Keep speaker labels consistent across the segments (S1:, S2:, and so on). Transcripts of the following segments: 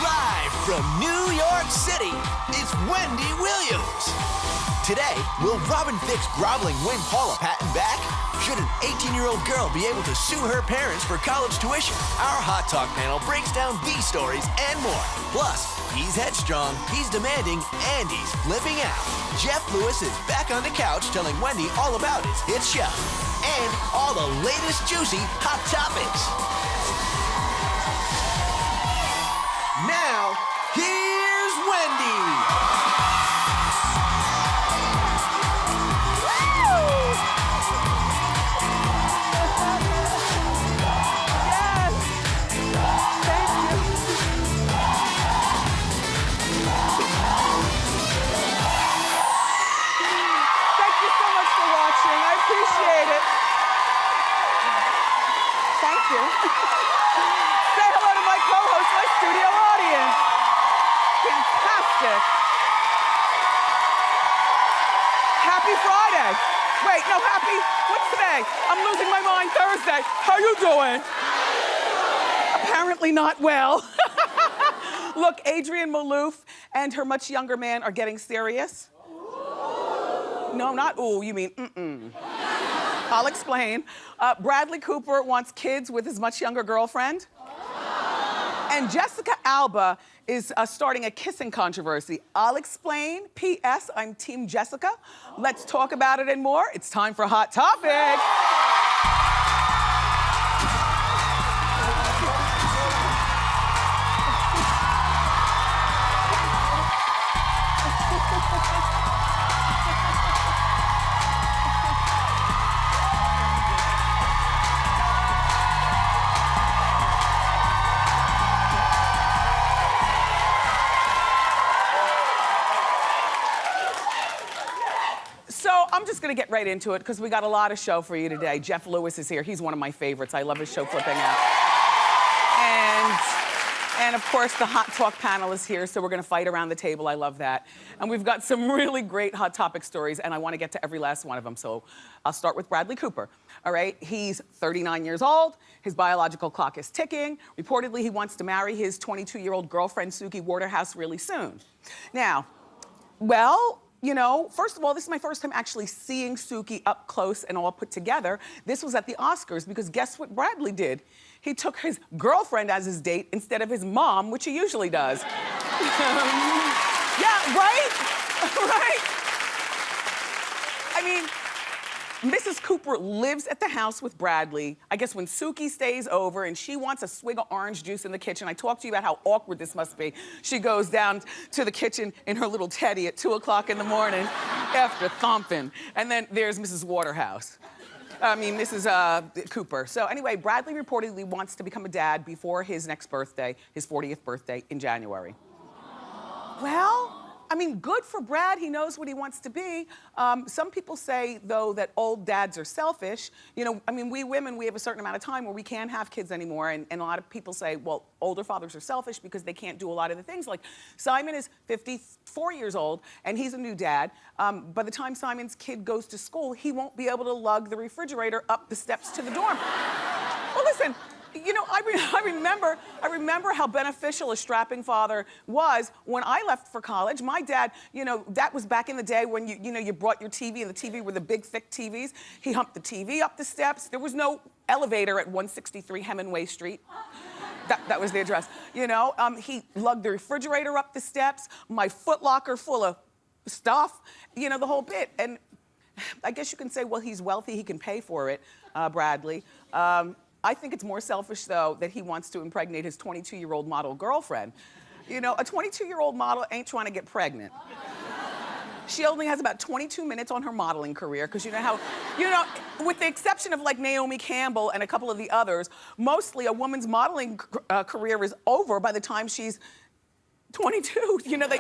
S1: Live from New York City, it's Wendy Williams. Today, will Robin fix groveling Win Paula Patton back? Should an 18-year-old girl be able to sue her parents for college tuition? Our Hot Talk panel breaks down these stories and more. Plus, he's headstrong, he's demanding, and he's flipping out. Jeff Lewis is back on the couch telling Wendy all about his hit show. And all the latest juicy hot topics. Now, here's Wendy.
S2: Yes. Thank you. Thank you so much for watching. I appreciate it. Thank you. Say hello to my co-host, my studio audience. Fantastic. Happy Friday. Wait, no, happy, what's today? I'm losing my mind, Thursday. How you doing? Apparently not well. Look, Adrienne Maloof and her much younger man are getting serious. No, not ooh, you mean mm-mm. I'll explain. Bradley Cooper wants kids with his much younger girlfriend. And Jessica Alba is starting a kissing controversy. I'll explain. P.S. I'm Team Jessica. Let's talk about it and more. It's time for Hot Topics. So I'm just gonna get right into it because we got a lot of show for you today. Jeff Lewis is here. He's one of my favorites. I love his show Flipping Out. And of course the Hot Talk panel is here, so we're gonna fight around the table. I love that. And we've got some really great Hot Topic stories, and I wanna get to every last one of them. So I'll start with Bradley Cooper. All right, he's 39 years old. His biological clock is ticking. Reportedly, he wants to marry his 22-year-old girlfriend, Siggy Waterhouse, really soon. Now, well, you know, first of all, this is my first time actually seeing Suki up close and all put together. This was at the Oscars because guess what Bradley did? He took his girlfriend as his date instead of his mom, which he usually does. Yeah, right? Right? I mean, Mrs. Cooper lives at the house with Bradley. I guess when Suki stays over and she wants a swig of orange juice in the kitchen, I talked to you about how awkward this must be. She goes down to the kitchen in her little teddy at 2 o'clock in the morning after thumping. And then there's Mrs. Waterhouse. Mrs. Cooper. So anyway, Bradley reportedly wants to become a dad before his next birthday, his 40th birthday in January. Well, I mean, good for Brad. He knows what he wants to be. Some people say, though, that old dads are selfish. You know, I mean, we women, we have a certain amount of time where we can't have kids anymore. And a lot of people say, well, older fathers are selfish because they can't do a lot of the things. Like, Simon is 54 years old, and he's a new dad. By the time Simon's kid goes to school, he won't be able to lug the refrigerator up the steps to the dorm. Well, listen. You know, I remember how beneficial a strapping father was when I left for college. My dad, you know, that was back in the day when you brought your TV, and the TV were the big, thick TVs. He humped the TV up the steps. There was no elevator at 163 Hemingway Street. That was the address. You know, he lugged the refrigerator up the steps, my Foot Locker full of stuff, you know, the whole bit. And I guess you can say, well, he's wealthy, he can pay for it, Bradley. I think it's more selfish, though, that he wants to impregnate his 22-year-old model girlfriend. You know, a 22-year-old model ain't trying to get pregnant. She only has about 22 minutes on her modeling career, because you know how, with the exception of like Naomi Campbell and a couple of the others, mostly a woman's modeling career is over by the time she's 22. You know, they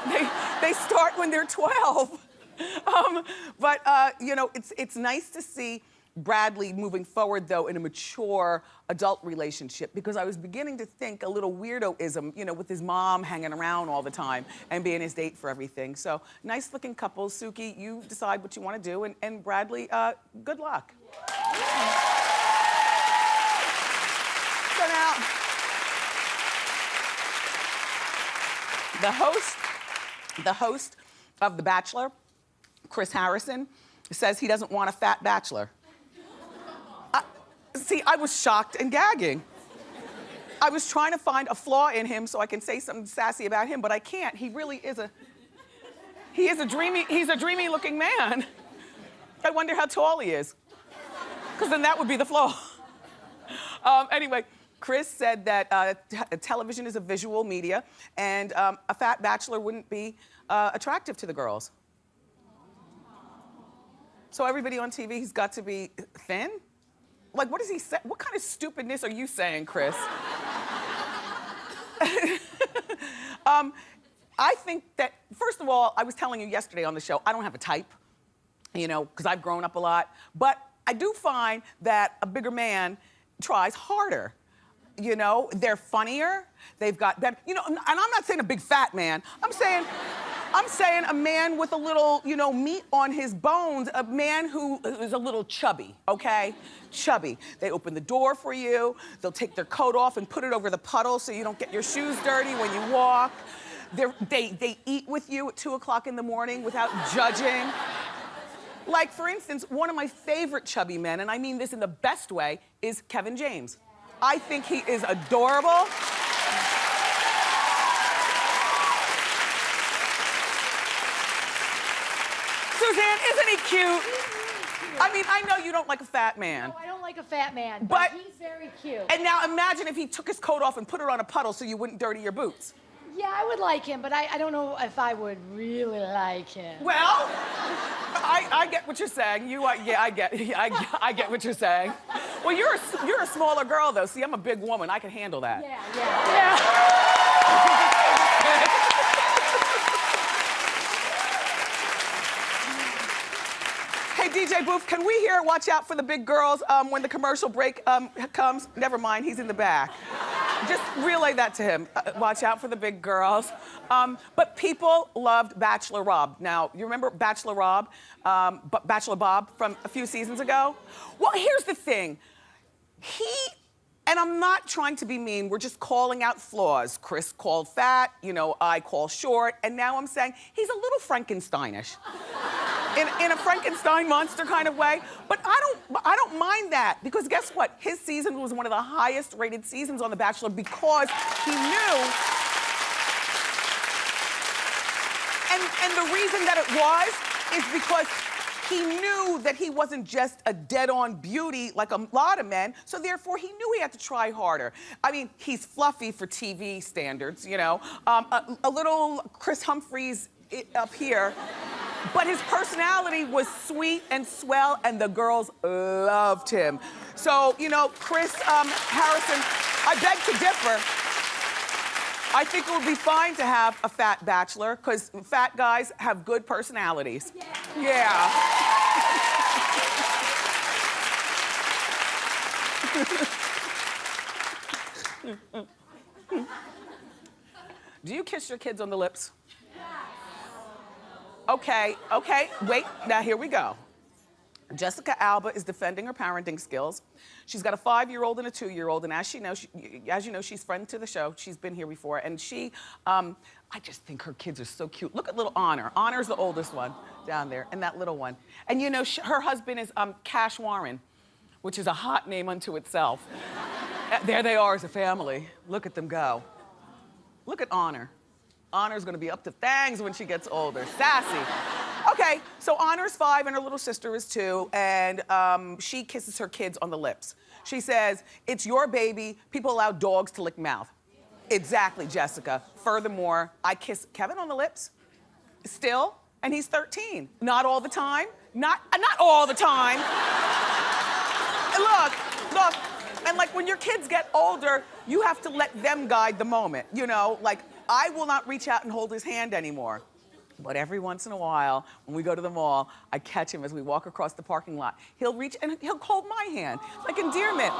S2: start when they're 12. You know, it's nice to see Bradley moving forward, though, in a mature adult relationship, because I was beginning to think a little weirdoism, you know, with his mom hanging around all the time and being his date for everything. So, nice-looking couple. Suki, you decide what you want to do, and Bradley, good luck. So now, The host of The Bachelor, Chris Harrison, says he doesn't want a fat bachelor. See, I was shocked and gagging. I was trying to find a flaw in him so I can say something sassy about him, but I can't. He really is he's a dreamy looking man. I wonder how tall he is, because then that would be the flaw. Anyway, Chris said that television is a visual media, and a fat bachelor wouldn't be attractive to the girls. So everybody on TV, he's got to be thin? Like, what does he say? What kind of stupidness are you saying, Chris? I think that, first of all, I was telling you yesterday on the show, I don't have a type, you know, because I've grown up a lot. But I do find that a bigger man tries harder. You know, they're funnier, they've got better, you know, and I'm not saying a big fat man. I'm saying a man with a little, you know, meat on his bones, a man who is a little chubby, okay? Chubby. They open the door for you, they'll take their coat off and put it over the puddle so you don't get your shoes dirty when you walk. They eat with you at 2 o'clock in the morning without judging. Like, for instance, one of my favorite chubby men, and I mean this in the best way, is Kevin James. I think he is adorable. Suzanne, isn't he cute? I mean, I know you don't like a fat man.
S3: No, I don't like a fat man, but he's very cute.
S2: And now imagine if he took his coat off and put it on a puddle so you wouldn't dirty your boots.
S3: Yeah, I would like him, but I don't know if I would really like him.
S2: Well, I get what you're saying. I get what you're saying. Well, you're a smaller girl though. See, I'm a big woman. I can handle that. Hey, DJ Booth, can we hear "Watch Out for the Big Girls" when the commercial break comes? Never mind, he's in the back. Just relay that to him. Watch out for the big girls. But people loved Bachelor Rob. Now, you remember Bachelor Rob, Bachelor Bob from a few seasons ago? Well, here's the thing. And I'm not trying to be mean, we're just calling out flaws. Chris called fat, you know, I call short, and now I'm saying he's a little Frankensteinish. In a Frankenstein monster kind of way. But I don't mind that, because guess what? His season was one of the highest rated seasons on The Bachelor because he knew. And the reason that it was is because he knew that he wasn't just a dead-on beauty like a lot of men, so therefore he knew he had to try harder. I mean, he's fluffy for TV standards, you know. A little Chris Humphries up here. But his personality was sweet and swell, and the girls loved him. So, you know, Chris Harrison, I beg to differ. I think it would be fine to have a fat bachelor, because fat guys have good personalities. Yeah. Do you kiss your kids on the lips? Okay, wait, now here we go. Jessica Alba is defending her parenting skills. She's got a 5-year-old and a 2-year-old, and as you know, she's friend to the show. She's been here before, and I just think her kids are so cute. Look at little Honor. Honor's the oldest one down there, and that little one. And you know, her husband is Cash Warren, which is a hot name unto itself. There they are as a family. Look at them go. Look at Honor. Honor's gonna be up to things when she gets older. Sassy. Okay, so Honor's 5 and her little sister is 2, and she kisses her kids on the lips. She says, "It's your baby. People allow dogs to lick mouth." Exactly, Jessica. Furthermore, I kiss Kevin on the lips, still, and he's 13. Not all the time. Not all the time. Look, and like when your kids get older, you have to let them guide the moment, you know? Like, I will not reach out and hold his hand anymore. But every once in a while, when we go to the mall, I catch him as we walk across the parking lot. He'll reach and he'll hold my hand, like endearment.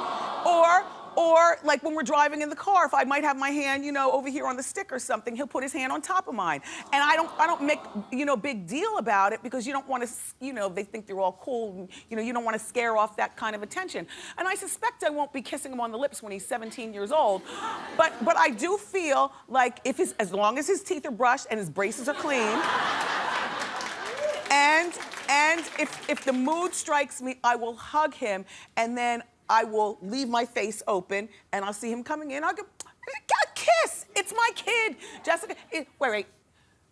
S2: Or Or like when we're driving in the car, if I might have my hand, you know, over here on the stick or something, he'll put his hand on top of mine. And I don't make, you know, big deal about it because you don't want to, you know, they think they're all cool. And, you know, you don't want to scare off that kind of attention. And I suspect I won't be kissing him on the lips when he's 17 years old. But I do feel like as long as his teeth are brushed and his braces are clean, and if the mood strikes me, I will hug him and then I will leave my face open and I'll see him coming in. I'll go, kiss, it's my kid. Jessica, wait,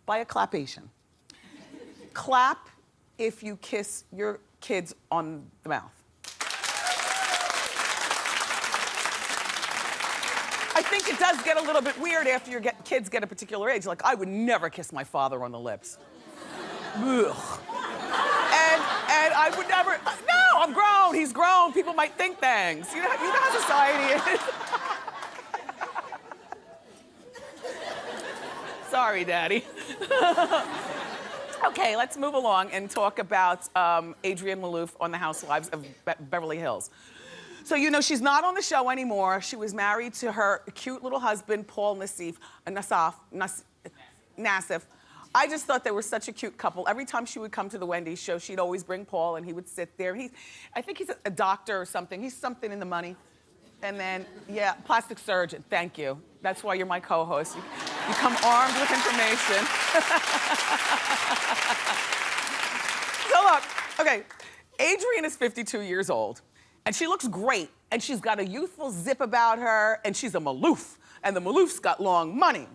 S2: by a clapation. Clap if you kiss your kids on the mouth. I think it does get a little bit weird after your kids get a particular age. Like, I would never kiss my father on the lips. Ugh. And I would never, no, I'm grown, he's grown, people might think things. You know how society is. Sorry, Daddy. Okay, let's move along and talk about Adrienne Maloof on the Housewives of Beverly Hills. So you know she's not on the show anymore. She was married to her cute little husband, Paul Nassif. I just thought they were such a cute couple. Every time she would come to the Wendy show, she'd always bring Paul and he would sit there. I think he's a doctor or something. He's something in the money. And then, yeah, plastic surgeon, thank you. That's why you're my co-host. You come armed with information. So look, okay, Adrienne is 52 years old and she looks great and she's got a youthful zip about her and she's a Maloof and the Maloof's got long money.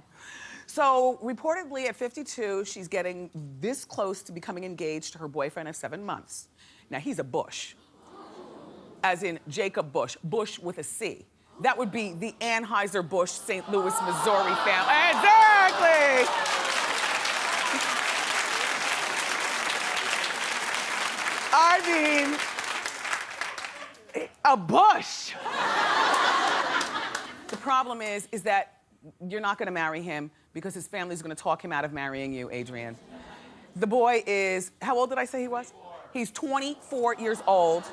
S2: So reportedly at 52, she's getting this close to becoming engaged to her boyfriend of 7 months. Now he's a Bush, as in Jacob Bush, Bush with a C. That would be the Anheuser-Busch St. Louis, Missouri family. Exactly! I mean, a Bush. The problem is that you're not gonna marry him because his family's gonna talk him out of marrying you, Adrienne. The boy is, how old did I say he was? He's 24 years old.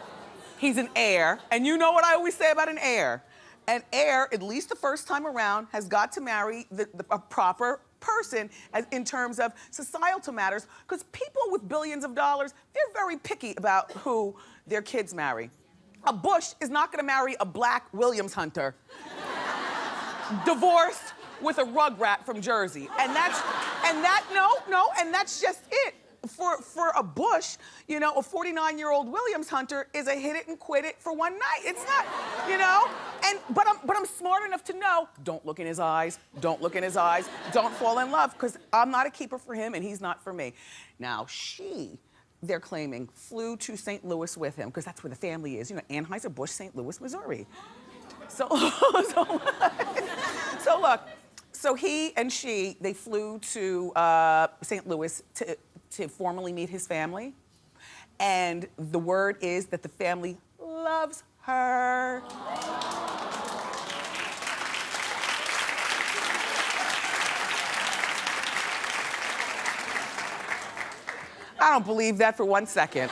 S2: He's an heir, and you know what I always say about an heir. An heir, at least the first time around, has got to marry a proper person in terms of societal matters, because people with billions of dollars, they're very picky about who their kids marry. A Bush is not gonna marry a black Williams hunter, divorced with a rugrat from Jersey. And that's just it. For a Bush, you know, a 49-year-old Williams hunter is a hit it and quit it for one night. It's not, you know? But I'm smart enough to know, don't look in his eyes, don't look in his eyes, don't fall in love, because I'm not a keeper for him and he's not for me. Now, they're claiming, flew to St. Louis with him, because that's where the family is. You know, Anheuser-Busch, St. Louis, Missouri. So look, so he and she, they flew to St. Louis to formally meet his family. And the word is that the family loves her. I don't believe that for 1 second.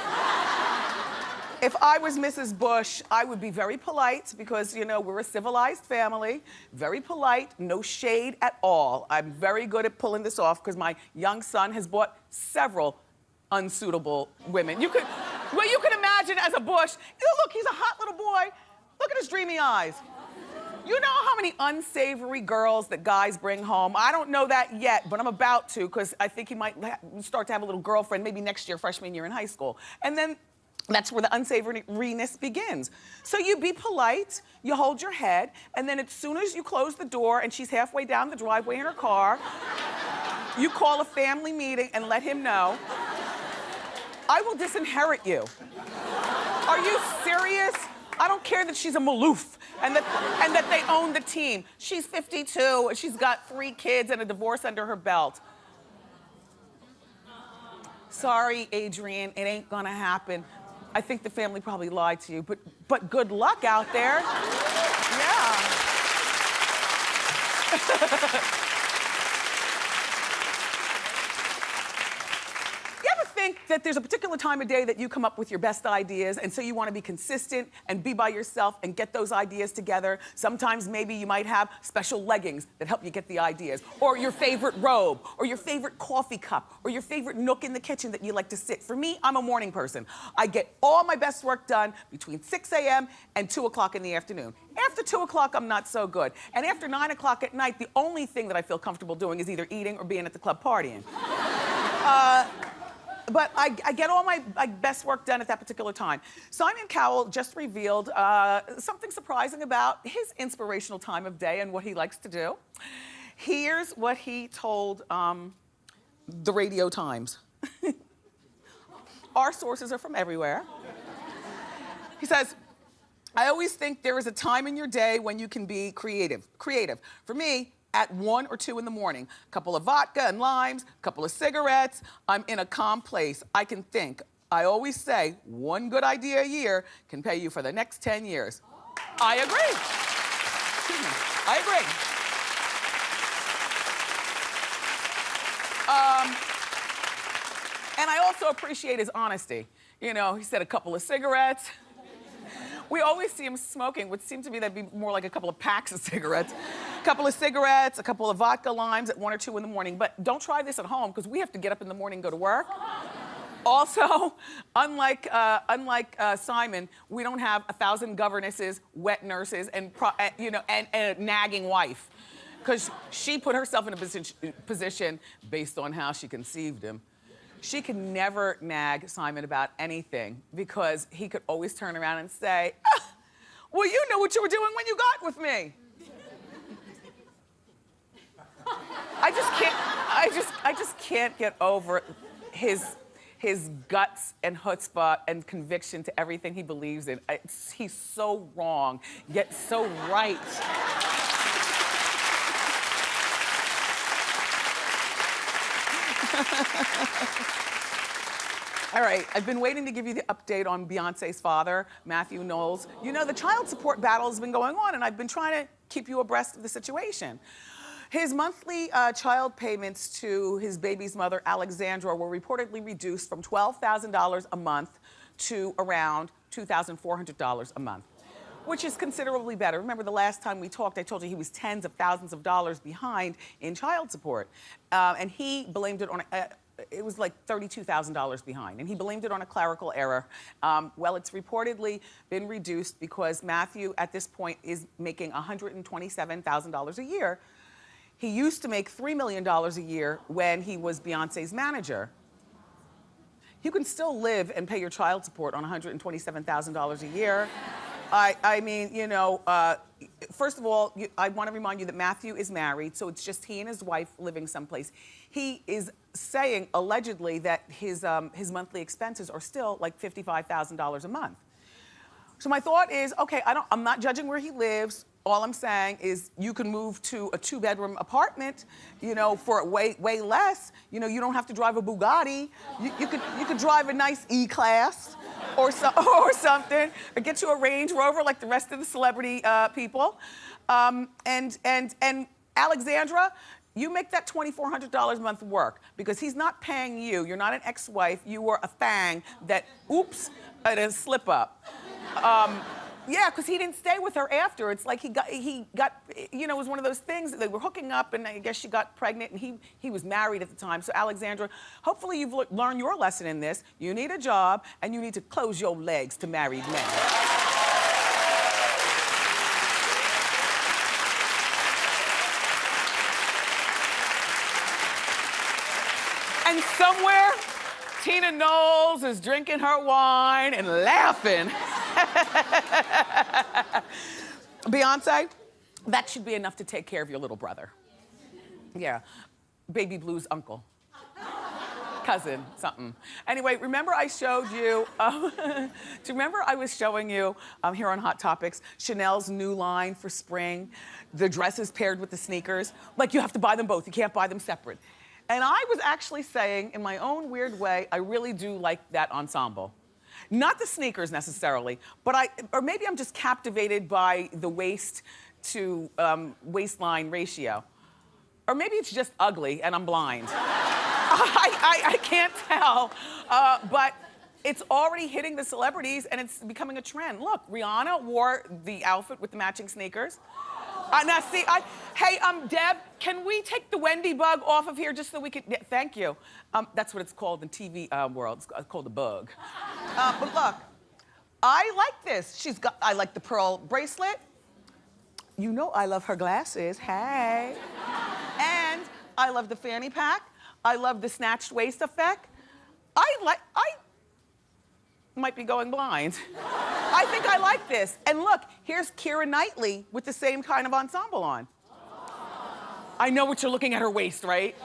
S2: If I was Mrs. Bush, I would be very polite because, you know, we're a civilized family. Very polite, no shade at all. I'm very good at pulling this off because my young son has bought several unsuitable women. You can imagine as a Bush, you know, look, he's a hot little boy. Look at his dreamy eyes. You know how many unsavory girls that guys bring home? I don't know that yet, but I'm about to because I think he might start to have a little girlfriend maybe next year, freshman year in high school. And then that's where the unsavoriness begins. So you be polite, you hold your head, and then as soon as you close the door and she's halfway down the driveway in her car, you call a family meeting and let him know, I will disinherit you. Are you serious? I don't care that she's a Maloof and that they own the team. She's 52 and she's got 3 kids and a divorce under her belt. Sorry, Adrienne, it ain't gonna happen. I think the family probably lied to you, but good luck out there. Yeah. You ever think think that there's a particular time of day that you come up with your best ideas, and so you want to be consistent and be by yourself and get those ideas together. Sometimes maybe you might have special leggings that help you get the ideas, or your favorite robe, or your favorite coffee cup, or your favorite nook in the kitchen that you like to sit. For me, I'm a morning person. I get all my best work done between 6 a.m. and 2 o'clock in the afternoon. After 2 o'clock, I'm not so good. And after 9 o'clock at night, the only thing that I feel comfortable doing is either eating or being at the club partying. But I get all my best work done at that particular time. Simon Cowell just revealed something surprising about his inspirational time of day and what he likes to do. Here's what he told the Radio Times. Our sources are from everywhere. He says, I always think there is a time in your day when you can be creative. For me, at 1 or 2 in the morning, a couple of vodka and limes, a couple of cigarettes, I'm in a calm place. I can think. I always say, one good idea a year can pay you for the next 10 years. I agree. Excuse me. I agree. And I also appreciate his honesty. You know, he said a couple of cigarettes. We always see him smoking, which seemed to me that'd be more like a couple of packs of cigarettes. A couple of cigarettes, a couple of vodka limes at 1 or 2 in the morning. But don't try this at home, because we have to get up in the morning and go to work. Also, unlike Simon, we don't have 1,000 governesses, wet nurses, and a nagging wife. Because she put herself in a position based on how she conceived him. She could never nag Simon about anything because he could always turn around and say, well, you know what you were doing when you got with me. I just can't get over his guts and chutzpah and conviction to everything he believes in. He's so wrong, yet so right. All right, I've been waiting to give you the update on Beyonce's father, Matthew Knowles. You know, the child support battle has been going on, and I've been trying to keep you abreast of the situation. His monthly child payments to his baby's mother, Alexandra, were reportedly reduced from $12,000 a month to around $2,400 a month, which is considerably better. Remember, the last time we talked, I told you he was tens of thousands of dollars behind in child support. And he blamed it on, it was like $32,000 behind, and he blamed it on a clerical error. Well, it's reportedly been reduced because Matthew, at this point, is making $127,000 a year. He used to make $3 million a year when he was Beyonce's manager. You can still live and pay your child support on $127,000 a year. I mean, you know, first of all, I want to remind you that Matthew is married, so it's just he and his wife living someplace. He is saying, allegedly, that his monthly expenses are still like $55,000 a month. So my thought is, okay, I'm not judging where he lives. All I'm saying is you can move to a 2-bedroom apartment, you know, for way less. You know, you don't have to drive a Bugatti. You could drive a nice E-Class or something, or get you a Range Rover like the rest of the celebrity people. And Alexandra, you make that $2,400 a month work because he's not paying you. You're not an ex-wife. You were a fang that, oops, a slip up. Yeah, because he didn't stay with her after. It's like he got, you know, it was one of those things that they were hooking up, and I guess she got pregnant, and he was married at the time. So Alexandra, hopefully you've learned your lesson in this. You need a job, and you need to close your legs to married men. And somewhere, Tina Knowles is drinking her wine and laughing. Beyonce, that should be enough to take care of your little brother. Yeah, Baby Blue's uncle. Cousin, something. Anyway, remember I showed you, do you remember I was showing you here on Hot Topics, Chanel's new line for spring, the dresses paired with the sneakers? Like, you have to buy them both, you can't buy them separate. And I was actually saying, in my own weird way, I really do like that ensemble. Not the sneakers necessarily, but or maybe I'm just captivated by the waist to waistline ratio. Or maybe it's just ugly and I'm blind. I can't tell, but it's already hitting the celebrities and it's becoming a trend. Look, Rihanna wore the outfit with the matching sneakers. Now see, hey, Deb, can we take the Wendy bug off of here just so we can, yeah, thank you. That's what it's called in TV world, it's called a bug. But look, I like this. I like the pearl bracelet. You know I love her glasses, hey. And I love the fanny pack. I love the snatched waist effect. I might be going blind. I think I like this. And look, here's Keira Knightley with the same kind of ensemble on. I know what you're looking at her waist, right?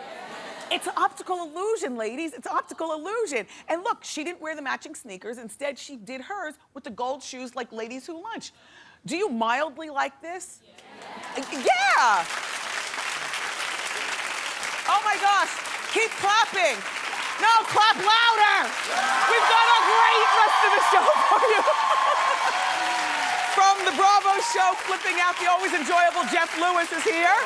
S2: It's an optical illusion, ladies. It's optical illusion. And look, she didn't wear the matching sneakers. Instead, she did hers with the gold shoes like ladies who lunch. Do you mildly like this? Yeah! Oh my gosh, keep clapping. No, clap louder. We've got a great rest of the show for you. From the Bravo show, flipping out the always enjoyable Jeff Lewis is here.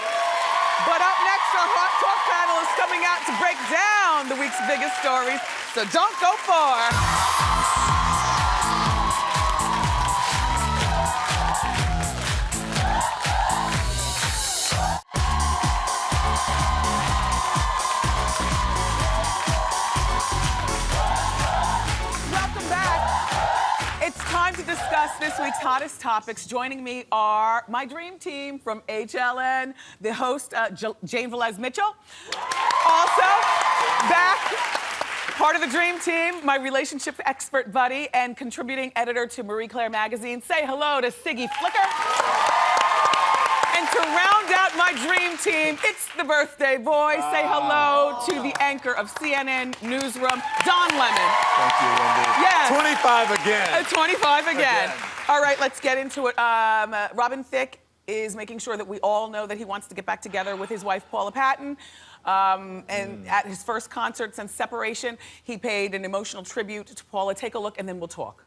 S2: But up next, our Hot Talk panel is coming out to break down the week's biggest stories, so don't go far. To discuss this week's hottest topics, joining me are my dream team from HLN, the host, Jane Velez-Mitchel. Also, back, part of the dream team, my relationship expert buddy and contributing editor to Marie Claire magazine. Say hello to Siggy Flicker. And to round out my dream team, it's the birthday boy. Say hello to the anchor of CNN Newsroom, Don Lemon.
S4: Thank you, Wendy.
S2: Yes.
S4: 25 again.
S2: 25 again. All right, let's get into it. Robin Thicke is making sure that we all know that he wants to get back together with his wife, Paula Patton. And at his first concert since separation, he paid an emotional tribute to Paula. Take a look, and then we'll talk.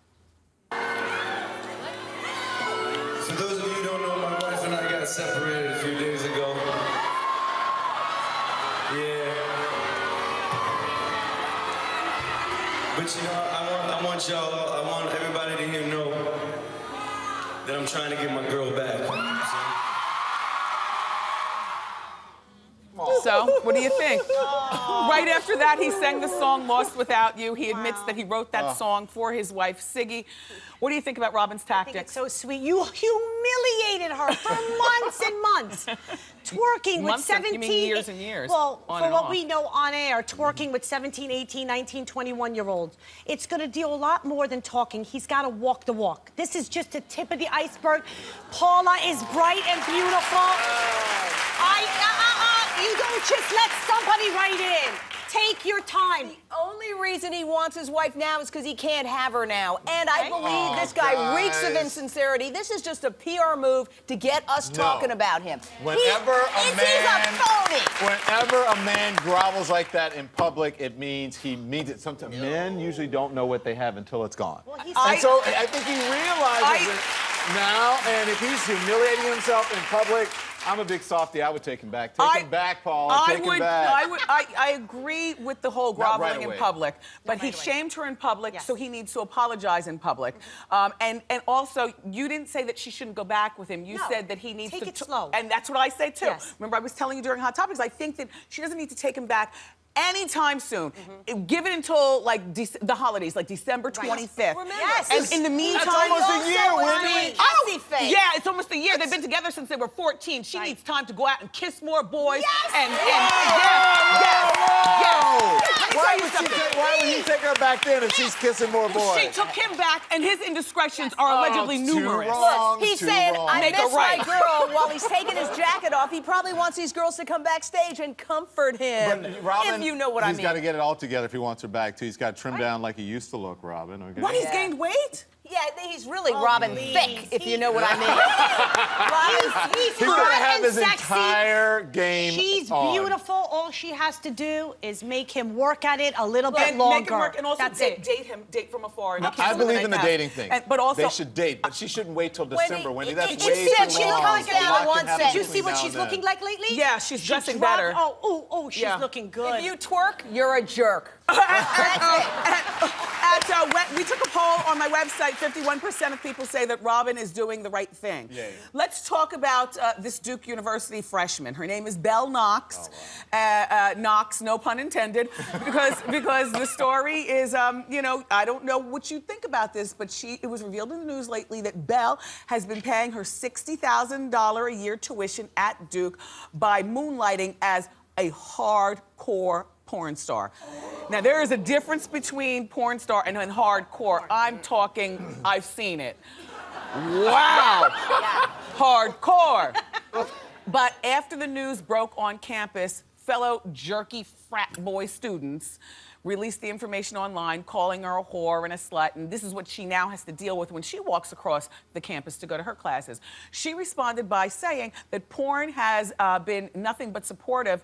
S5: For those of you who don't know, my wife and I got separated a few days ago. Yeah. But you know, I want y'all, I want everybody to here know that I'm trying to get my girl back.
S2: So, what do you think? Right after that, he sang the song Lost Without You. He admits that he wrote that song for his wife, Siggy. What do you think about Robin's tactics?
S6: I think it's so sweet. You humiliated her for months and months. Twerking with 17...
S2: You mean years and years.
S6: Well, for what we know on air, twerking with 17, 18, 19, 21-year-olds. It's going to deal a lot more than talking. He's got to walk the walk. This is just the tip of the iceberg. Paula is bright and beautiful. You don't just let somebody write in. Take your time.
S7: The only reason he wants his wife now is because he can't have her now. And I believe this guy reeks of insincerity. This is just a PR move to get us talking about him.
S4: Whenever
S7: he's a phony.
S4: Whenever a man grovels like that in public, it means he means it. Sometimes men usually don't know what they have until it's gone.
S6: Well,
S4: and so I think he realizes it now, and if he's humiliating himself in public, I'm a big softie. I would take him back. Take him back, Paul. Take him back.
S2: I agree with the whole groveling in public, but he shamed her in public, so he needs to apologize in public. And also, you didn't say that she shouldn't go back with him. You said that he needs to
S6: take it slow.
S2: And that's what I say too.
S6: Yes.
S2: Remember, I was telling you during Hot Topics, I think that she doesn't need to take him back anytime soon. Give it until like the holidays, like December 25th.
S6: Yes.
S2: And in the meantime,
S4: that's almost a year, Wendy.
S2: Yeah, it's almost a year. They've been together since they were 14. She needs time to go out and kiss more boys.
S4: Why would he take her back then if she's kissing more boys?
S2: She took him back, and his indiscretions are allegedly numerous.
S7: Look, he's saying, I miss my girl while he's taking his jacket off. He probably wants these girls to come backstage and comfort him.
S4: But Robin,
S7: if you know what I mean.
S4: He's got to get it all together if he wants her back, too. He's got to trim down like he used to look, Robin. Okay?
S2: What, he's gained weight?
S7: Yeah, he's really Robin Thicke, if you know what I mean.
S6: He's
S4: gonna
S6: hot
S4: have
S6: and
S4: his
S6: sexy.
S4: entire game
S6: She's
S4: on.
S6: beautiful. All she has to do is make him work work at it a little bit
S2: And
S6: longer.
S2: make it work, and also
S6: That's
S2: date
S6: it.
S2: him, date from afar. And
S4: I
S2: kiss him
S4: believe
S2: the
S4: in the
S2: night
S4: dating
S2: pass.
S4: thing.
S2: And, but also,
S4: they should date, but she shouldn't wait till December, Wendy. That's
S7: you
S4: way
S7: said
S4: too
S7: she
S4: long.
S7: looked like
S4: A lot
S7: that
S4: can
S7: once.
S4: happen
S6: Did you see
S4: between
S6: what
S4: now
S6: she's
S4: and
S6: looking
S4: then.
S6: like lately?
S2: Yeah, she's dressing
S6: drugged-
S2: better.
S6: Oh, she's
S2: Yeah.
S6: looking good.
S7: If you twerk, you're a jerk.
S2: We took a poll on my website. 51% of people say that Robin is doing the right thing.
S4: Yay.
S2: Let's talk about this Duke University freshman. Her name is Belle Knox. Knox, no pun intended, because the story is, you know, I don't know what you think about this, but it was revealed in the news lately that Belle has been paying her $60,000 a year tuition at Duke by moonlighting as a hardcore porn star. Now, there is a difference between porn star and hardcore. I'm talking, I've seen it. Wow. Hardcore. But after the news broke on campus, fellow jerky frat boy students released the information online, calling her a whore and a slut, and this is what she now has to deal with when she walks across the campus to go to her classes. She responded by saying that porn has been nothing but supportive,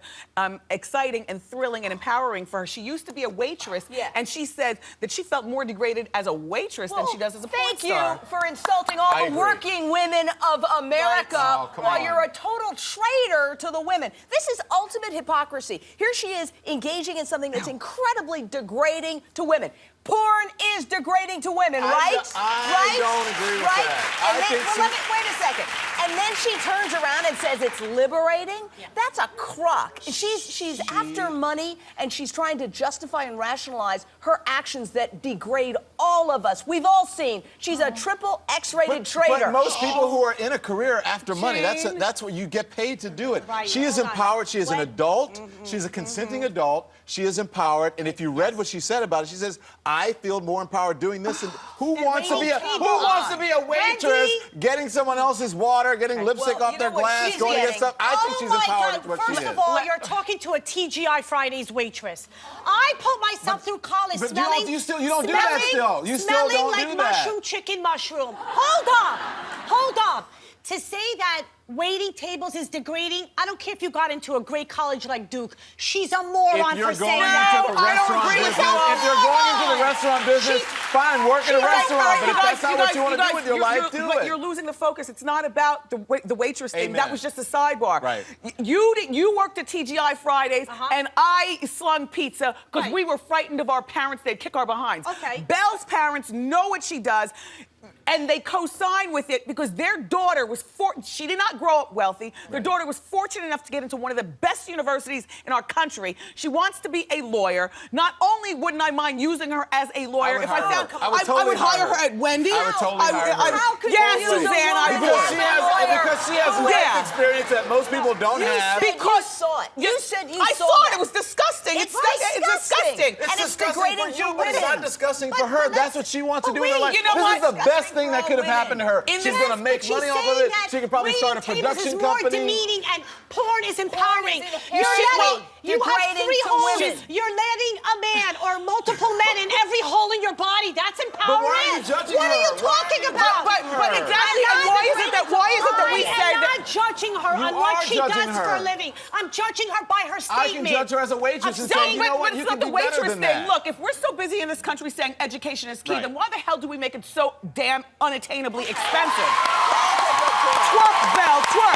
S2: exciting and thrilling and empowering for her. She used to be a waitress, and she said that she felt more degraded as a waitress than she does as a porn star.
S7: Thank you for insulting all the working women of America while you're a total traitor to the women. This is ultimate hypocrisy. Here she is engaging in something that's incredibly degrading to women. Porn is degrading to women, right?
S4: I don't agree with that.
S7: And then, wait a second. And then she turns around and says it's liberating? That's a crock. She's after money, and she's trying to justify and rationalize her actions that degrade all of us. We've all seen she's a triple X-rated traitor.
S4: But most people who are in a career after money, that's what you get paid to do it.
S6: Right.
S4: She is empowered. She is an adult. She's a consenting adult. She is empowered. And if you read what she said about it, she says, I feel more empowered doing this. And who wants to be a waitress, getting someone else's water, getting lipstick off their glass, going to get stuff? I think she's empowered with what she is.
S6: First of all, you're talking to a TGI Fridays waitress. I put myself through college
S4: But
S6: smelling.
S4: you don't do that still. You still don't
S6: like
S4: do that.
S6: mushroom, chicken mushroom. Hold up. To say that waiting tables is degrading, I don't care if you got into a great college like Duke. She's a moron for saying that.
S4: If you're going into the restaurant business, fine, work in a restaurant. But if that's not what you want to do with your life, do it.
S2: But you're losing the focus. It's not about the waitress thing.
S4: Amen.
S2: That was just a sidebar.
S4: Right.
S2: You worked at TGI Fridays, and I slung pizza because we were frightened of our parents. They'd kick our behinds.
S6: Okay.
S2: Belle's parents know what she does. And they co-sign with it because their daughter was she did not grow up wealthy. Their daughter was fortunate enough to get into one of the best universities in our country. She wants to be a lawyer. Not only wouldn't I mind using her as a lawyer, if I found
S4: I would
S2: hire her at Wendy.
S4: I would totally hire her.
S7: How could
S2: Yes,
S7: you use a
S2: Suzanne, I
S7: lawyer?
S2: would.
S4: Because she has life experience that most people don't have.
S7: Because you saw it. You said you
S2: I
S7: saw
S2: saw
S7: it.
S2: it. It was disgusting.
S7: It's
S2: disgusting.
S7: And it's
S4: disgusting
S7: degrading
S4: for you,
S7: to
S4: but it's
S7: women.
S4: not disgusting for her. That's what she wants to do in her life.
S2: You know
S4: This is
S2: what?
S4: the best thing that could have happened to her.
S2: In
S4: She's
S2: this-
S4: going to make
S6: She's
S4: money off of
S6: saying
S4: it.
S6: that
S4: She could probably start a
S6: waiting tables
S4: production
S6: is more
S4: company.
S6: demeaning and porn is empowering.
S7: Porn is
S6: You have
S7: degrading
S6: 3
S7: to
S6: holes.
S7: women.
S6: You're letting a man or multiple men in every hole in your body. That's empowering.
S4: But why are you judging
S6: What are
S4: her?
S6: you talking about?
S2: But exactly, and why is it that we say
S6: I am
S2: that?
S6: not judging her
S4: You
S6: on what
S4: are
S6: she
S4: judging
S6: does for a
S4: her.
S6: living. I'm judging her by her
S4: I
S6: statement.
S4: can judge her as a waitress and say, you know what,
S2: But
S4: you
S2: it's
S4: can
S2: not
S4: do
S2: the
S4: better
S2: waitress
S4: than
S2: thing.
S4: that.
S2: Look, if we're so busy in this country saying education is key,
S4: Right.
S2: then why the hell do we make it so damn unattainably expensive? Twerk, Belle, twerk.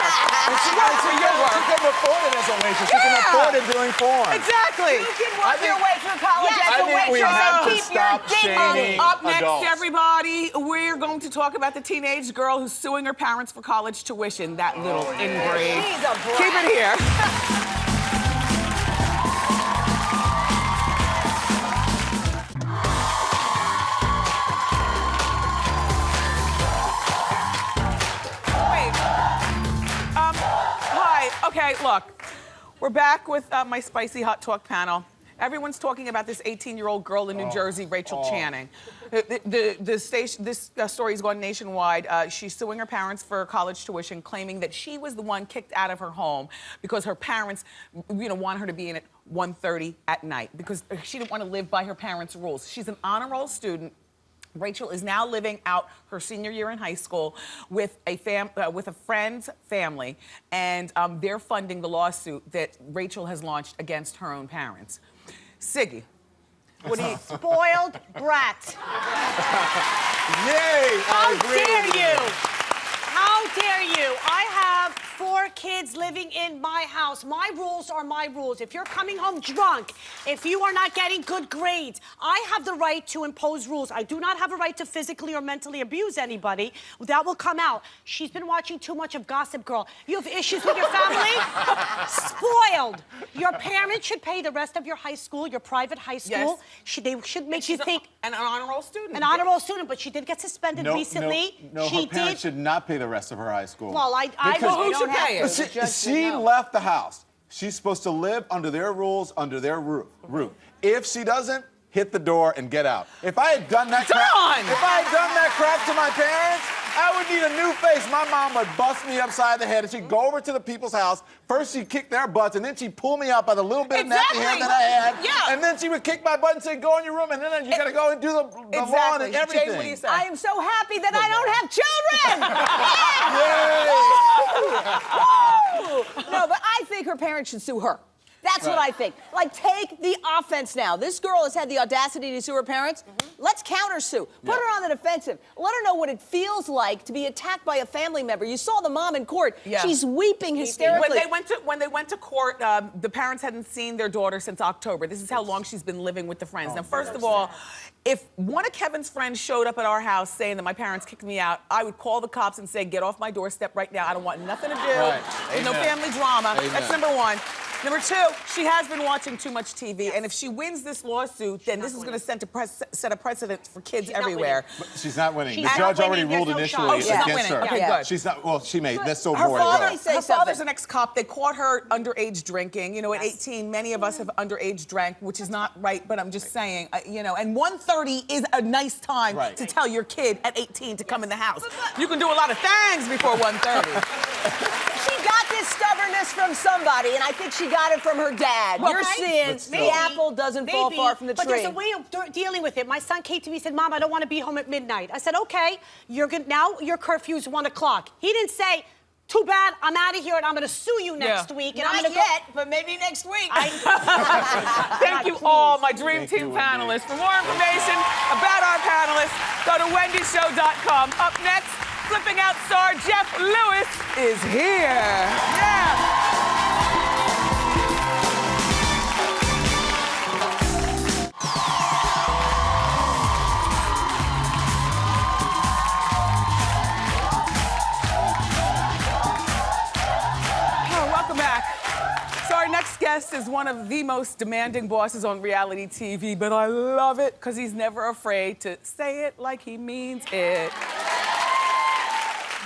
S2: Twerk for your
S4: She
S2: work.
S4: can afford it as a waitress. She can afford it doing porn.
S2: Exactly.
S7: You can work your way through college as
S4: I
S7: a
S4: think we
S7: waitress
S4: have
S7: and
S4: to
S7: keep
S4: stop
S7: your dignity.
S4: shaming
S2: Up next,
S4: adults.
S2: everybody, we're going to talk about the teenage girl who's suing her parents for college tuition. That little ingrate.
S7: She's a brat.
S2: Keep it here. Hi. Okay, look. We're back with my spicy hot talk panel. Everyone's talking about this 18-year-old girl in New Jersey, Rachel Channing. This story's gone nationwide. She's suing her parents for college tuition, claiming that she was the one kicked out of her home because her parents, want her to be in at 1:30 at night because she didn't want to live by her parents' rules. She's an honor roll student. Rachel is now living out her senior year in high school with a friend's family, and they're funding the lawsuit that Rachel has launched against her own parents. Siggy, what do you...
S6: Spoiled brat.
S4: Yay!
S6: How dare you? How dare you? I have 4 kids living in my house. My rules are my rules. If you're coming home drunk, if you are not getting good grades, I have the right to impose rules. I do not have a right to physically or mentally abuse anybody. That will come out. She's been watching too much of Gossip Girl. You have issues with your family? Spoiled. Your parents should pay the rest of your high school, your private high school.
S2: Yes.
S6: They should make you think...
S2: An honor roll student.
S6: An honor roll student, but she did get suspended recently.
S4: No,
S6: she
S4: her parents should not pay the rest of her high school.
S6: Well, I
S4: Because-
S2: Who should pay it?
S4: She left the house. She's supposed to live under their rules, under their roof. If she doesn't, hit the door and get out. If I had done that crap, to my parents, I would need a new face. My mom would bust me upside the head, and she'd go over to the people's house. First, she'd kick their butts, and then she'd pull me out by the little bit of nappy hair that I had.
S2: Yeah.
S4: And then she would kick my butt and say, "Go in your room," and then you gotta go and do the lawn and everything.
S2: Jane, what do you say?
S7: I am so happy that I don't have children. No, but I think her parents should sue her. That's what I think. Like, take the offense now. This girl has had the audacity to sue her parents. Let's countersue. Put her on the defensive. Let her know what it feels like to be attacked by a family member. You saw the mom in court.
S2: Yeah.
S7: She's weeping hysterically.
S2: When they went to court, the parents hadn't seen their daughter since October. This is how long she's been living with the friends. Now, first of all, if one of Kevin's friends showed up at our house saying that my parents kicked me out, I would call the cops and say, "Get off my doorstep right now. I don't want nothing to do with no family drama."
S4: Amen.
S2: That's number one. Number two, she has been watching too much TV, and if she wins this lawsuit, then this is going to set a precedent for kids everywhere.
S4: But she's not winning.
S6: She's
S4: The
S6: not
S4: judge already
S6: winning.
S4: ruled
S6: There's no
S4: initially
S6: shot.
S2: Oh, she's not
S4: against
S2: winning.
S4: her.
S2: Okay, good.
S4: She's not. Well, she may. That's so
S2: Her
S4: boring.
S2: father's an ex-cop. They caught her underage drinking. You know, at 18, many of us have underage drank, which is not right, but I'm just saying, you know, and 1:30 is a nice time to tell your kid at 18 to come in the house. You can do a lot of things before 1:30.
S7: She got this stubbornness from somebody, and I think she got it from her dad.
S2: Well,
S7: You're seeing the apple doesn't fall far from the tree.
S6: But there's a way of dealing with it. My son came to me and said, "Mom, I don't want to be home at midnight." I said, "Okay, now your curfew's 1 o'clock." He didn't say, "Too bad, I'm out of here and I'm going to sue you next week." And
S7: Not
S6: I'm gonna
S7: yet, but maybe next week.
S2: Thank you all, my dream team panelists. For more information about our panelists, go to wendyshow.com. Up next, flipping out star Jeff Lewis is here. Yeah. Welcome back. So our next guest is one of the most demanding bosses on reality TV, but I love it because he's never afraid to say it like he means it.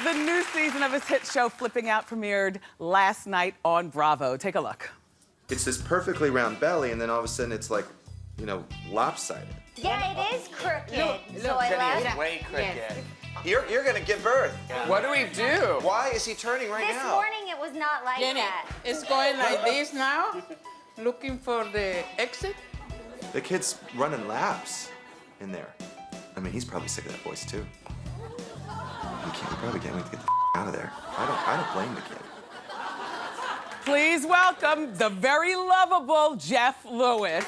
S2: The new season of his hit show, Flipping Out, premiered last night on Bravo. Take a look.
S8: It's this perfectly round belly, and then all of a sudden it's like, you know, lopsided.
S9: Yeah, it is crooked. So I love
S10: Way crooked. You're gonna give birth.
S2: What do we do?
S8: Why is he turning right
S9: This
S8: now?
S9: morning it was not like that.
S11: It's going like this now, looking for the exit.
S8: The kid's running laps in there. I mean, he's probably sick of that voice too. He probably can't wait to get the out of there. I don't blame the kid.
S2: Please welcome the very lovable Jeff Lewis.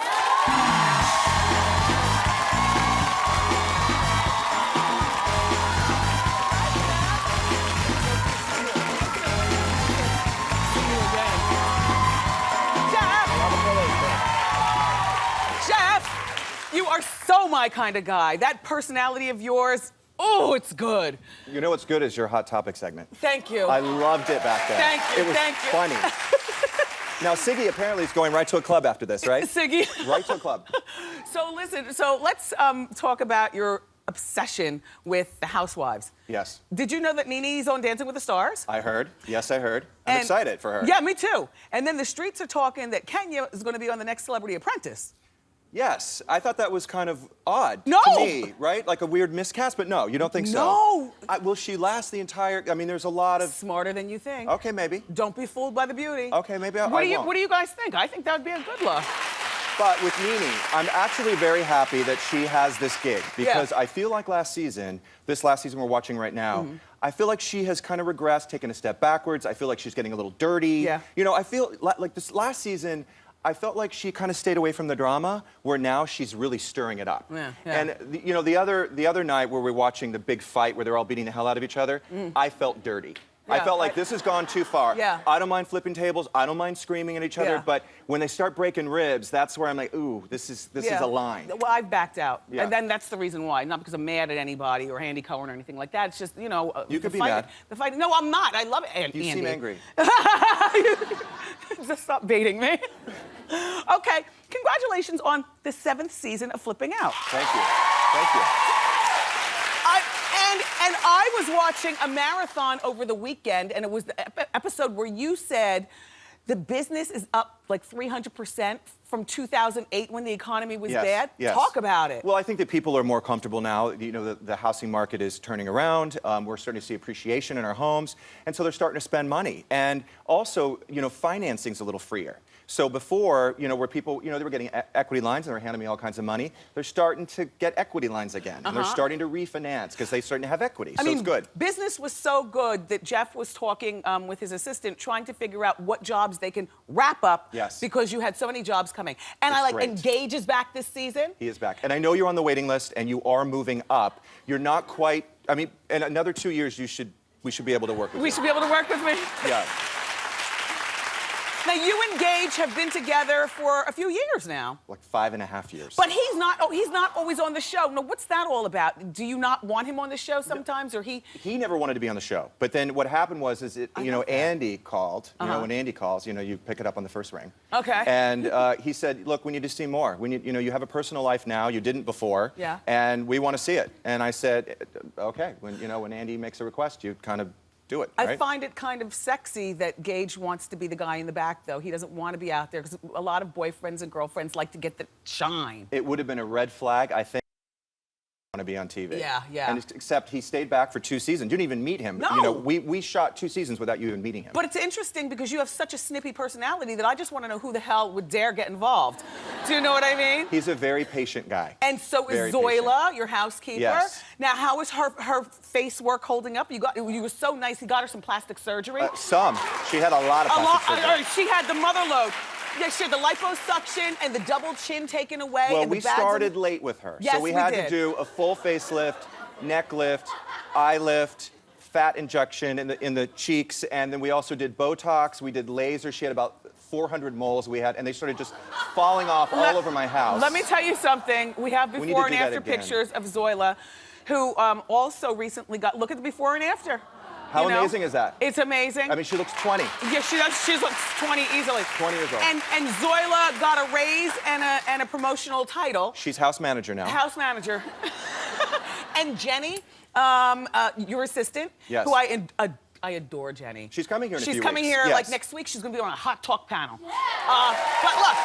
S2: Jeff, you are so my kind of guy. That personality of yours, oh, it's good.
S10: You know what's good is your Hot Topic segment.
S2: Thank you.
S10: I loved it back then.
S2: Thank you,
S10: It was
S2: thank you.
S10: funny. Now, Siggy apparently is going right to a club after this, right?
S2: Siggy.
S10: Right to a club.
S2: So listen, let's talk about your obsession with the Housewives.
S10: Yes.
S2: Did you know that Nene's on Dancing with the Stars?
S10: I heard. Yes, I heard. I'm excited for her.
S2: Yeah, me too. And then the streets are talking that Kenya is going to be on the next Celebrity Apprentice.
S10: Yes, I thought that was kind of odd
S2: No!
S10: to me, right? Like a weird miscast, but no, you don't think
S2: No.
S10: so? Will she last the entire? I mean, there's a lot of.
S2: Smarter than you think.
S10: Okay, maybe.
S2: Don't be fooled by the beauty.
S10: Okay, maybe I
S2: What do
S10: won't.
S2: you guys think? I think that would be a good look.
S10: But with Nene, I'm actually very happy that she has this gig because I feel like this last season we're watching right now, I feel like she has kind of regressed, taken a step backwards. I feel like she's getting a little dirty.
S2: Yeah.
S10: You know, I feel like this last season, I felt like she kind of stayed away from the drama, where now she's really stirring it up.
S2: Yeah.
S10: And the other night where we're watching the big fight where they're all beating the hell out of each other, I felt dirty. I felt like this has gone too far.
S2: Yeah.
S10: I don't mind flipping tables. I don't mind screaming at each other. But when they start breaking ribs, that's where I'm like, ooh, this is a line.
S2: Well, I've backed out.
S10: Yeah.
S2: And then that's the reason why. Not because I'm mad at anybody or Andy Cohen or anything like that. It's just, you know.
S10: You could be mad.
S2: The fight. No, I'm not. I love it. Andy.
S10: You seem angry.
S2: Just stop baiting me. Okay. Congratulations on the 7th season of Flipping Out.
S10: Thank you. Thank you.
S2: And I was watching a marathon over the weekend, and it was the episode where you said the business is up like 300% from 2008 when the economy was bad.
S10: Yes.
S2: Talk about it.
S10: Well, I think that people are more comfortable now. You know, the housing market is turning around. We're starting to see appreciation in our homes, and so they're starting to spend money. And also, you know, financing's a little freer. So before, you know, where people, you know, they were getting equity lines and they were handing me all kinds of money, they're starting to get equity lines again. And they're starting to refinance because they're starting to have equity. So it's good.
S2: Business was so good that Jeff was talking with his assistant, trying to figure out what jobs they can wrap up because you had so many jobs coming. And Engage is back this season.
S10: He is back. And I know you're on the waiting list and you are moving up. You're not quite, I mean, in another 2 years, we should be able to work with you.
S2: We should be able to work with me?
S10: Yeah.
S2: Now, you and Gage have been together for a few years now.
S10: Like 5.5 years.
S2: But he's not always on the show. Now, what's that all about? Do you not want him on the show sometimes, or he?
S10: He never wanted to be on the show. But then what happened was, Andy called. You know, when Andy calls, you know, you pick it up on the first ring.
S2: Okay.
S10: And he said, look, we need to see more. We need, you know, you have a personal life now. You didn't before.
S2: Yeah.
S10: And we want to see it. And I said, okay. When Andy makes a request, you kind of do it, right?
S2: I find it kind of sexy that Gage wants to be the guy in the back, though. He doesn't want to be out there because a lot of boyfriends and girlfriends like to get the shine.
S10: It would have been a red flag, I think. To be on TV.
S2: Yeah, yeah.
S10: And except he stayed back for 2 seasons. You didn't even meet him.
S2: No.
S10: You know, we shot 2 seasons without you even meeting him.
S2: But it's interesting because you have such a snippy personality that I just want to know who the hell would dare get involved. Do you know what I mean?
S10: He's a very patient guy.
S2: And so is Zoila, your housekeeper.
S10: Yes.
S2: Now, how is her face work holding up? You were so nice. He got her some plastic surgery.
S10: Some. She had a lot of plastic surgery.
S2: She had the mother load. Yeah, she had the liposuction and the double chin taken away.
S10: Well,
S2: and
S10: we started late with her.
S2: Yes,
S10: so we had to do a full facelift, neck lift, eye lift, fat injection in the cheeks, and then we also did Botox, we did laser. She had about 400 moles and they started just falling off all over my house.
S2: Let me tell you something. We have before and after pictures of Zoila, who also recently look at the before and after.
S10: How amazing is that?
S2: It's amazing.
S10: I mean, she looks 20.
S2: Yeah, she does. She looks 20 easily.
S10: 20 years old.
S2: And Zoila got a raise and a promotional title.
S10: She's house manager now.
S2: House manager. And Jenny, your assistant,
S10: yes.
S2: who I adore Jenny.
S10: She's coming here in a few weeks.
S2: She's coming here like next week. She's going to be on a hot talk panel. But look,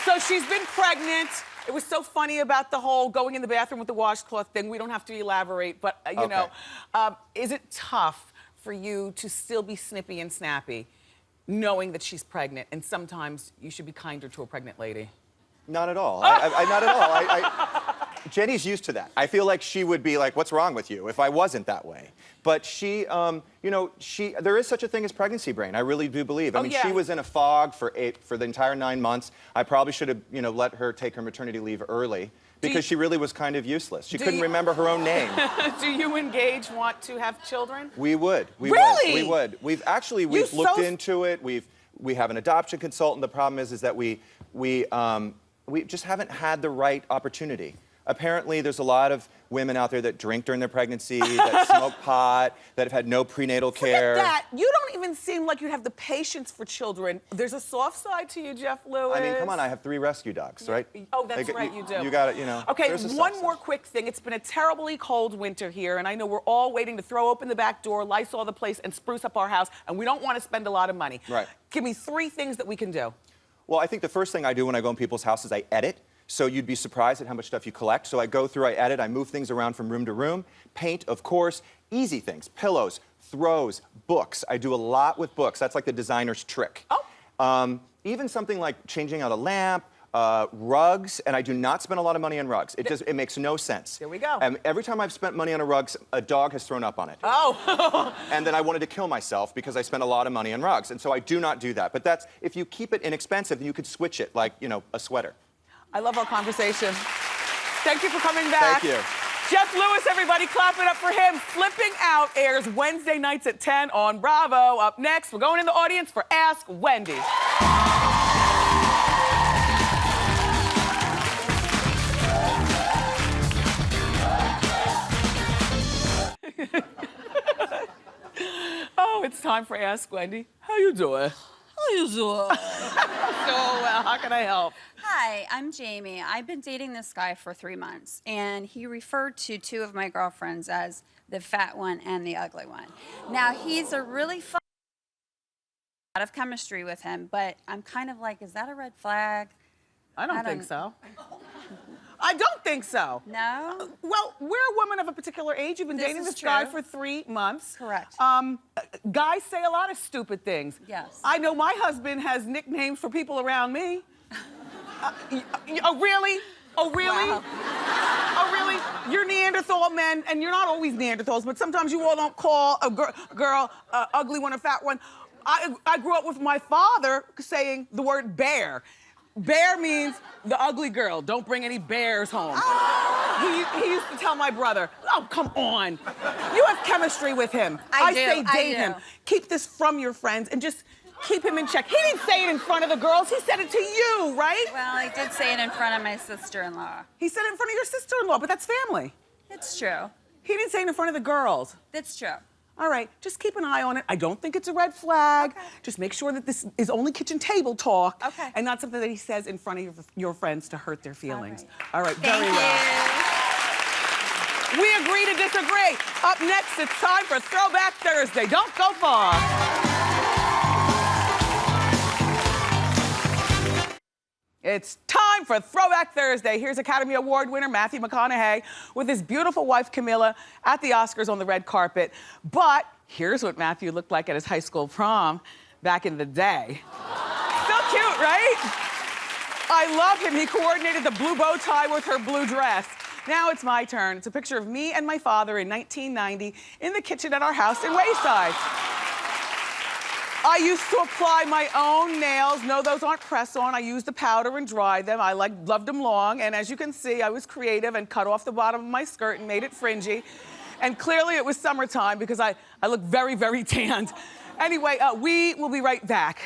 S2: so she's been pregnant. It was so funny about the whole going in the bathroom with the washcloth thing. We don't have to elaborate, but you know, is it tough for you to still be snippy and snappy, knowing that she's pregnant? And sometimes you should be kinder to a pregnant lady.
S10: Not at all. Not at all. Jenny's used to that. I feel like she would be like, what's wrong with you if I wasn't that way? But she, you know, there is such a thing as pregnancy brain. I really do believe. I mean, she was in a fog for the entire 9 months. I probably should have, you know, let her take her maternity leave early because she really was kind of useless. She couldn't remember her own name.
S2: Do you and Gage want to have children?
S10: We would.
S2: Really?
S10: We would. We've looked into it. We have an adoption consultant. The problem is that we just haven't had the right opportunity. Apparently, there's a lot of women out there that drink during their pregnancy, that smoke pot, that have had no prenatal care.
S2: Forget that. You don't even seem like you have the patience for children. There's a soft side to you, Jeff Lewis.
S10: I mean, come on, I have 3 rescue dogs, right?
S2: Oh, that's right, you do.
S10: You got it, you know.
S2: Okay, one more quick thing. It's been a terribly cold winter here, and I know we're all waiting to throw open the back door, Lysol the place, and spruce up our house, and we don't want to spend a lot of money.
S10: Right.
S2: Give me 3 things that we can do.
S10: Well, I think the first thing I do when I go in people's houses, I edit. So you'd be surprised at how much stuff you collect. So I go through, I edit, I move things around from room to room. Paint, of course. Easy things, pillows, throws, books. I do a lot with books. That's like the designer's trick.
S2: Oh.
S10: Even something like changing out a lamp, rugs, and I do not spend a lot of money on rugs. It makes no sense.
S2: There we go.
S10: Every time I've spent money on a rug, a dog has thrown up on it.
S2: Oh.
S10: And then I wanted to kill myself because I spent a lot of money on rugs. And so I do not do that. But that's, if you keep it inexpensive, then you could switch it like, you know, a sweater.
S2: I love our conversation. Thank you for coming back.
S10: Thank you.
S2: Jeff Lewis, everybody, clap it up for him. Flipping Out airs Wednesday nights at 10 on Bravo. Up next, we're going in the audience for Ask Wendy. Oh, it's time for Ask Wendy. How you doing?
S12: How you doing?
S2: So well. How can I help?
S12: Hi, I'm Jamie. I've been dating this guy for 3 months, and he referred to 2 of my girlfriends as the fat one and the ugly one. Now, he's a really fun, a lot of chemistry with him, but I'm kind of like, is that a red flag?
S2: I don't think so. I don't think so.
S12: No?
S2: Well, we're a woman of a particular age. You've been dating this guy for 3 months.
S12: Correct.
S2: Guys say a lot of stupid things.
S12: Yes.
S2: I know my husband has nicknames for people around me. Oh, really? Oh, really?
S12: Wow.
S2: Oh, really? You're Neanderthal men, and you're not always Neanderthals, but sometimes you all don't call a girl ugly one or fat one. I grew up with my father saying the word bear. Bear means the ugly girl. Don't bring any bears home. He used to tell my brother, oh, come on. You have chemistry with him. I say date him. Keep this from your friends and just keep him in check. He didn't say it in front of the girls. He said it to you, right?
S12: Well, I did say it in front of my sister-in-law.
S2: He said it in front of your sister-in-law, but that's family.
S12: It's true.
S2: He didn't say it in front of the girls.
S12: That's true.
S2: All right, just keep an eye on it. I don't think it's a red flag. Okay. Just make sure that this is only kitchen table talk and not something that he says in front of your friends to hurt their feelings. All right, very well. We agree to disagree. Up next, it's time for Throwback Thursday. Don't go far. It's time for Throwback Thursday. Here's Academy Award winner Matthew McConaughey with his beautiful wife Camilla at the Oscars on the red carpet. But here's what Matthew looked like at his high school prom back in the day. Still cute, right? I love him. He coordinated the blue bow tie with her blue dress. Now it's my turn. It's a picture of me and my father in 1990 in the kitchen at our house in Wayside. I used to apply my own nails. No, those aren't press-on. I used the powder and dried them. I loved them long. And as you can see, I was creative and cut off the bottom of my skirt and made it fringy. And clearly it was summertime because I look very, very tanned. Anyway, we will be right back.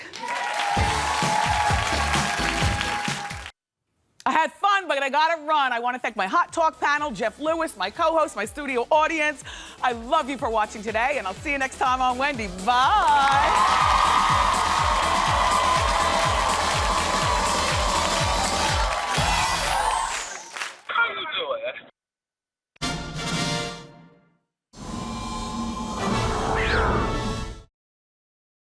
S2: I had fun, but I gotta run. I wanna thank my Hot Talk panel, Jeff Lewis, my co-host, my studio audience. I love you for watching today, and I'll see you next time on Wendy. Bye.